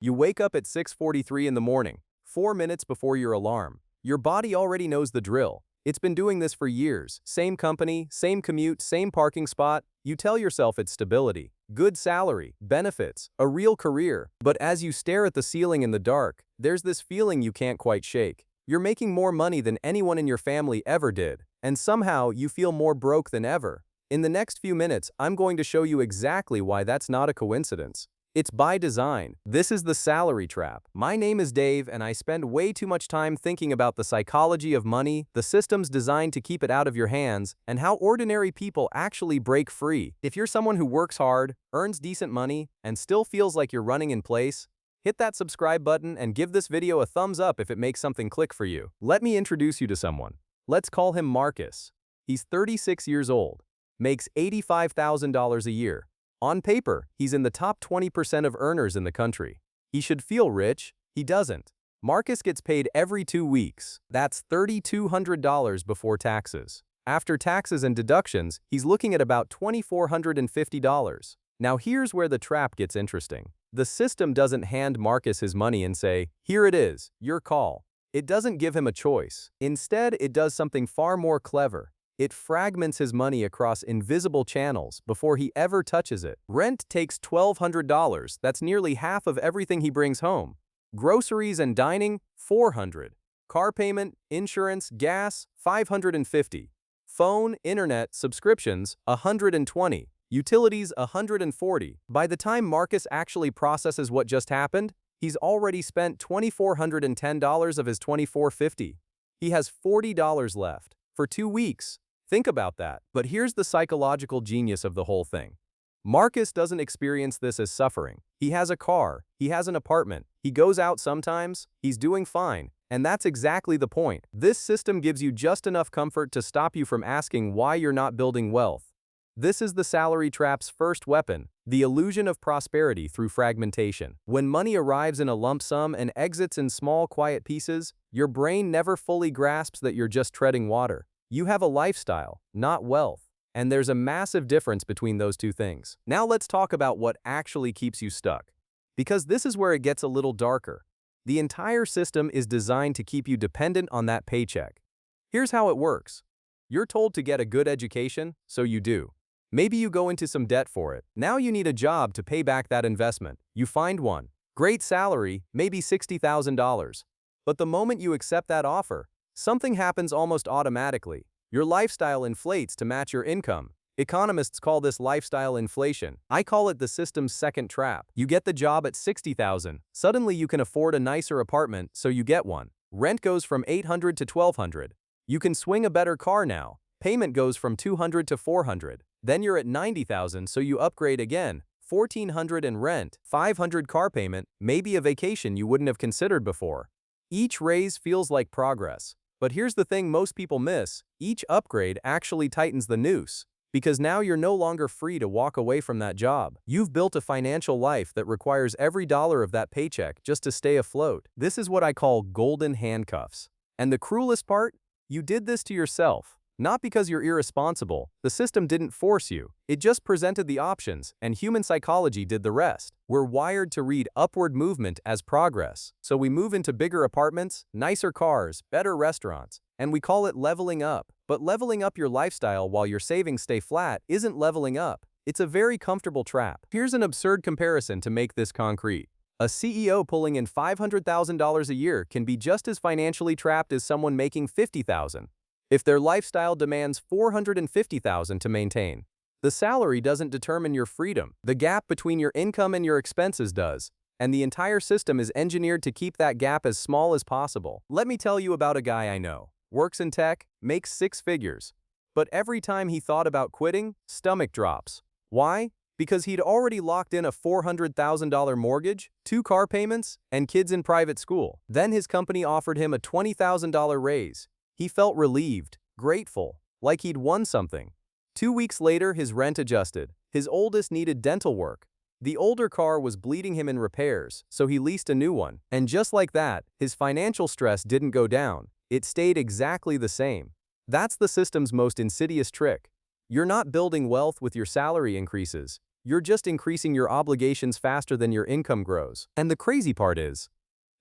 You wake up at 6:43 in the morning, 4 minutes before your alarm. Your body already knows the drill. It's been doing this for years. Same company, same commute, same parking spot. You tell yourself it's stability, good salary, benefits, a real career. But as you stare at the ceiling in the dark, there's this feeling you can't quite shake. You're making more money than anyone in your family ever did, and somehow you feel more broke than ever. In the next few minutes, I'm going to show you exactly why that's not a coincidence. It's by design. This is the salary trap. My name is Dave, and I spend way too much time thinking about the psychology of money, the systems designed to keep it out of your hands, and how ordinary people actually break free. If you're someone who works hard, earns decent money, and still feels like you're running in place, hit that subscribe button and give this video a thumbs up if it makes something click for you. Let me introduce you to someone. Let's call him Marcus. He's 36 years old, makes $85,000 a year. On paper, he's in the top 20% of earners in the country. He should feel rich. He doesn't. Marcus gets paid every 2 weeks. That's $3,200 before taxes. After taxes and deductions, he's looking at about $2,450. Now here's where the trap gets interesting. The system doesn't hand Marcus his money and say, "Here it is, your call." It doesn't give him a choice. Instead, it does something far more clever. It fragments his money across invisible channels before he ever touches it. Rent takes $1,200, that's nearly half of everything he brings home. Groceries and dining, $400. Car payment, insurance, gas, $550. Phone, internet, subscriptions, $120. Utilities, $140. By the time Marcus actually processes what just happened, he's already spent $2,410 of his $2,450. He has $40 left. For 2 weeks. Think about that. But here's the psychological genius of the whole thing. Marcus doesn't experience this as suffering. He has a car, he has an apartment, he goes out sometimes, he's doing fine, and that's exactly the point. This system gives you just enough comfort to stop you from asking why you're not building wealth. This is the salary trap's first weapon, the illusion of prosperity through fragmentation. When money arrives in a lump sum and exits in small, quiet pieces, your brain never fully grasps that you're just treading water. You have a lifestyle, not wealth. And there's a massive difference between those two things. Now let's talk about what actually keeps you stuck. Because this is where it gets a little darker. The entire system is designed to keep you dependent on that paycheck. Here's how it works. You're told to get a good education, so you do. Maybe you go into some debt for it. Now you need a job to pay back that investment. You find one. Great salary, maybe $60,000. But the moment you accept that offer, something happens almost automatically. Your lifestyle inflates to match your income. Economists call this lifestyle inflation. I call it the system's second trap. You get the job at $60,000. Suddenly you can afford a nicer apartment, so you get one. Rent goes from $800 to $1,200. You can swing a better car now. Payment goes from $200 to $400. Then you're at $90,000, so you upgrade again. $1,400 in rent, $500 car payment, maybe a vacation you wouldn't have considered before. Each raise feels like progress. But here's the thing most people miss. Each upgrade actually tightens the noose. Because now you're no longer free to walk away from that job. You've built a financial life that requires every dollar of that paycheck just to stay afloat. This is what I call golden handcuffs. And the cruelest part? You did this to yourself. Not because you're irresponsible. The system didn't force you. It just presented the options, and human psychology did the rest. We're wired to read upward movement as progress. So we move into bigger apartments, nicer cars, better restaurants, and we call it leveling up. But leveling up your lifestyle while your savings stay flat isn't leveling up. It's a very comfortable trap. Here's an absurd comparison to make this concrete. A CEO pulling in $500,000 a year can be just as financially trapped as someone making $50,000. If their lifestyle demands $450,000 to maintain. The salary doesn't determine your freedom. The gap between your income and your expenses does. And the entire system is engineered to keep that gap as small as possible. Let me tell you about a guy I know. Works in tech, makes 6 figures. But every time he thought about quitting, stomach drops. Why? Because he'd already locked in a $400,000 mortgage, 2 car payments, and kids in private school. Then his company offered him a $20,000 raise. He felt relieved, grateful, like he'd won something. 2 weeks later, his rent adjusted. His oldest needed dental work. The older car was bleeding him in repairs, so he leased a new one. And just like that, his financial stress didn't go down. It stayed exactly the same. That's the system's most insidious trick. You're not building wealth with your salary increases. You're just increasing your obligations faster than your income grows. And the crazy part is,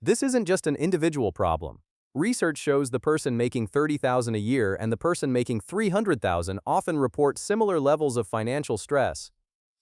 this isn't just an individual problem. Research shows the person making $30,000 a year and the person making $300,000 often report similar levels of financial stress.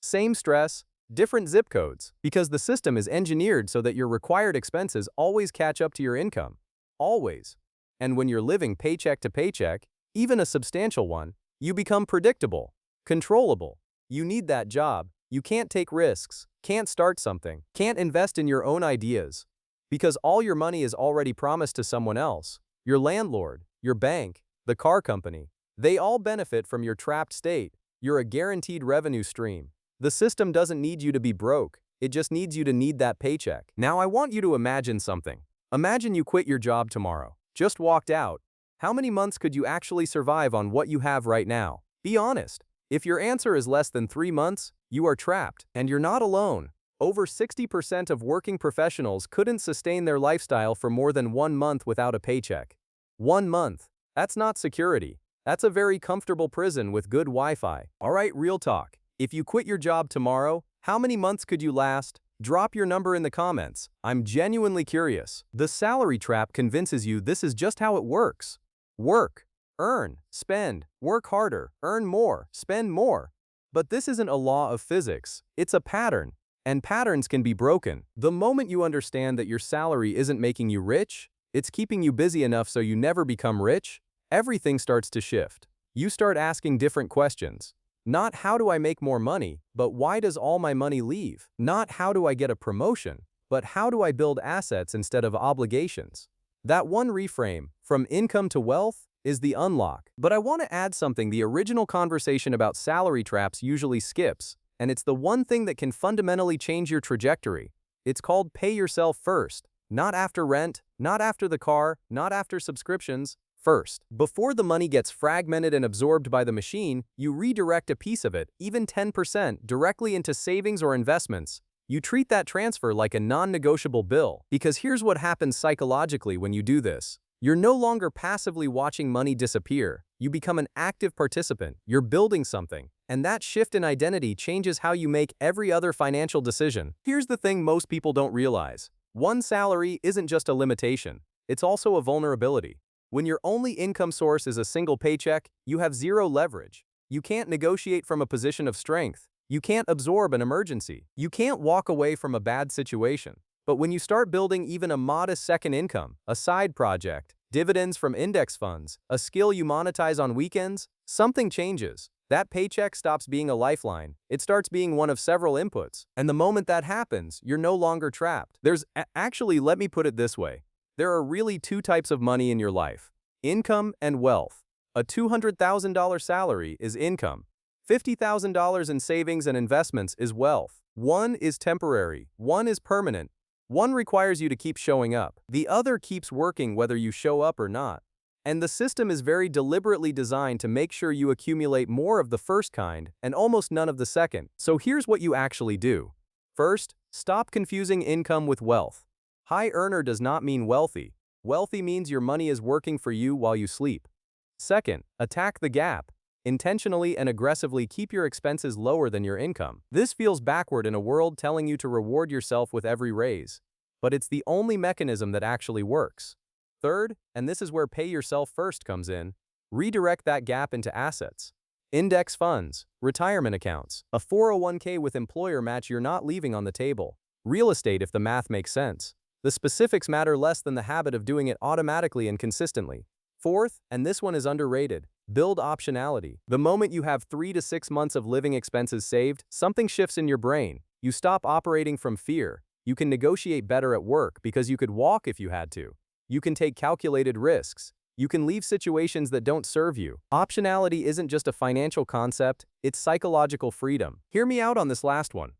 Same stress, different zip codes, because the system is engineered so that your required expenses always catch up to your income. Always. And when you're living paycheck to paycheck, even a substantial one, you become predictable, controllable. You need that job. You can't take risks, can't start something, can't invest in your own ideas. Because all your money is already promised to someone else. Your landlord, your bank, the car company. They all benefit from your trapped state. You're a guaranteed revenue stream. The system doesn't need you to be broke. It just needs you to need that paycheck. Now I want you to imagine something. Imagine you quit your job tomorrow. Just walked out. How many months could you actually survive on what you have right now? Be honest. If your answer is less than 3 months, you are trapped, and you're not alone. Over 60% of working professionals couldn't sustain their lifestyle for more than 1 month without a paycheck. 1 month. That's not security. That's a very comfortable prison with good Wi-Fi. Alright, real talk. If you quit your job tomorrow, how many months could you last? Drop your number in the comments. I'm genuinely curious. The salary trap convinces you this is just how it works. Work, earn, spend, work harder, earn more, spend more. But this isn't a law of physics. It's a pattern. And patterns can be broken. The moment you understand that your salary isn't making you rich, it's keeping you busy enough so you never become rich, everything starts to shift. You start asking different questions. Not how do I make more money, but why does all my money leave? Not how do I get a promotion, but how do I build assets instead of obligations? That one reframe, from income to wealth, is the unlock. But I want to add something the original conversation about salary traps usually skips, and it's the one thing that can fundamentally change your trajectory. It's called pay yourself first. Not after rent, not after the car, not after subscriptions. First. Before the money gets fragmented and absorbed by the machine, you redirect a piece of it, even 10%, directly into savings or investments. You treat that transfer like a non-negotiable bill. Because here's what happens psychologically when you do this. You're no longer passively watching money disappear. You become an active participant. You're building something. And that shift in identity changes how you make every other financial decision. Here's the thing most people don't realize. One salary isn't just a limitation. It's also a vulnerability. When your only income source is a single paycheck, you have zero leverage. You can't negotiate from a position of strength. You can't absorb an emergency. You can't walk away from a bad situation. But when you start building even a modest second income, a side project, dividends from index funds, a skill you monetize on weekends, something changes. That paycheck stops being a lifeline. It starts being one of several inputs. And the moment that happens, you're no longer trapped. Actually, let me put it this way. There are really 2 types of money in your life: income and wealth. A $200,000 salary is income. $50,000 in savings and investments is wealth. One is temporary, one is permanent. One requires you to keep showing up. The other keeps working whether you show up or not. And the system is very deliberately designed to make sure you accumulate more of the first kind and almost none of the second. So here's what you actually do. First, stop confusing income with wealth. High earner does not mean wealthy. Wealthy means your money is working for you while you sleep. Second, attack the gap. Intentionally and aggressively keep your expenses lower than your income. This feels backward in a world telling you to reward yourself with every raise. But it's the only mechanism that actually works. Third, and this is where pay yourself first comes in, redirect that gap into assets. Index funds, retirement accounts, a 401k with employer match you're not leaving on the table. Real estate if the math makes sense. The specifics matter less than the habit of doing it automatically and consistently. Fourth, and this one is underrated, build optionality. The moment you have 3 to 6 months of living expenses saved, something shifts in your brain. You stop operating from fear. You can negotiate better at work because you could walk if you had to. You can take calculated risks. You can leave situations that don't serve you. Optionality isn't just a financial concept, it's psychological freedom. Hear me out on this last one.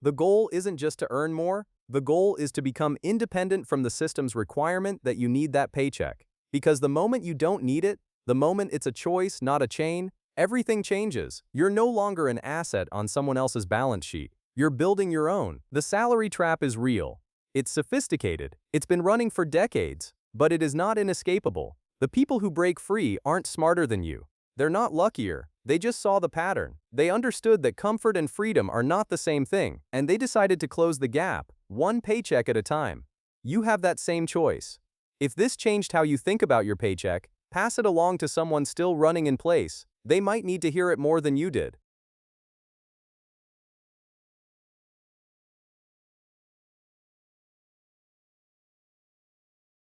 The goal isn't just to earn more. The goal is to become independent from the system's requirement that you need that paycheck. Because the moment you don't need it, the moment it's a choice, not a chain, everything changes. You're no longer an asset on someone else's balance sheet. You're building your own. The salary trap is real. It's sophisticated. It's been running for decades. But it is not inescapable. The people who break free aren't smarter than you. They're not luckier, they just saw the pattern. They understood that comfort and freedom are not the same thing, and they decided to close the gap, one paycheck at a time. You have that same choice. If this changed how you think about your paycheck, pass it along to someone still running in place. They might need to hear it more than you did.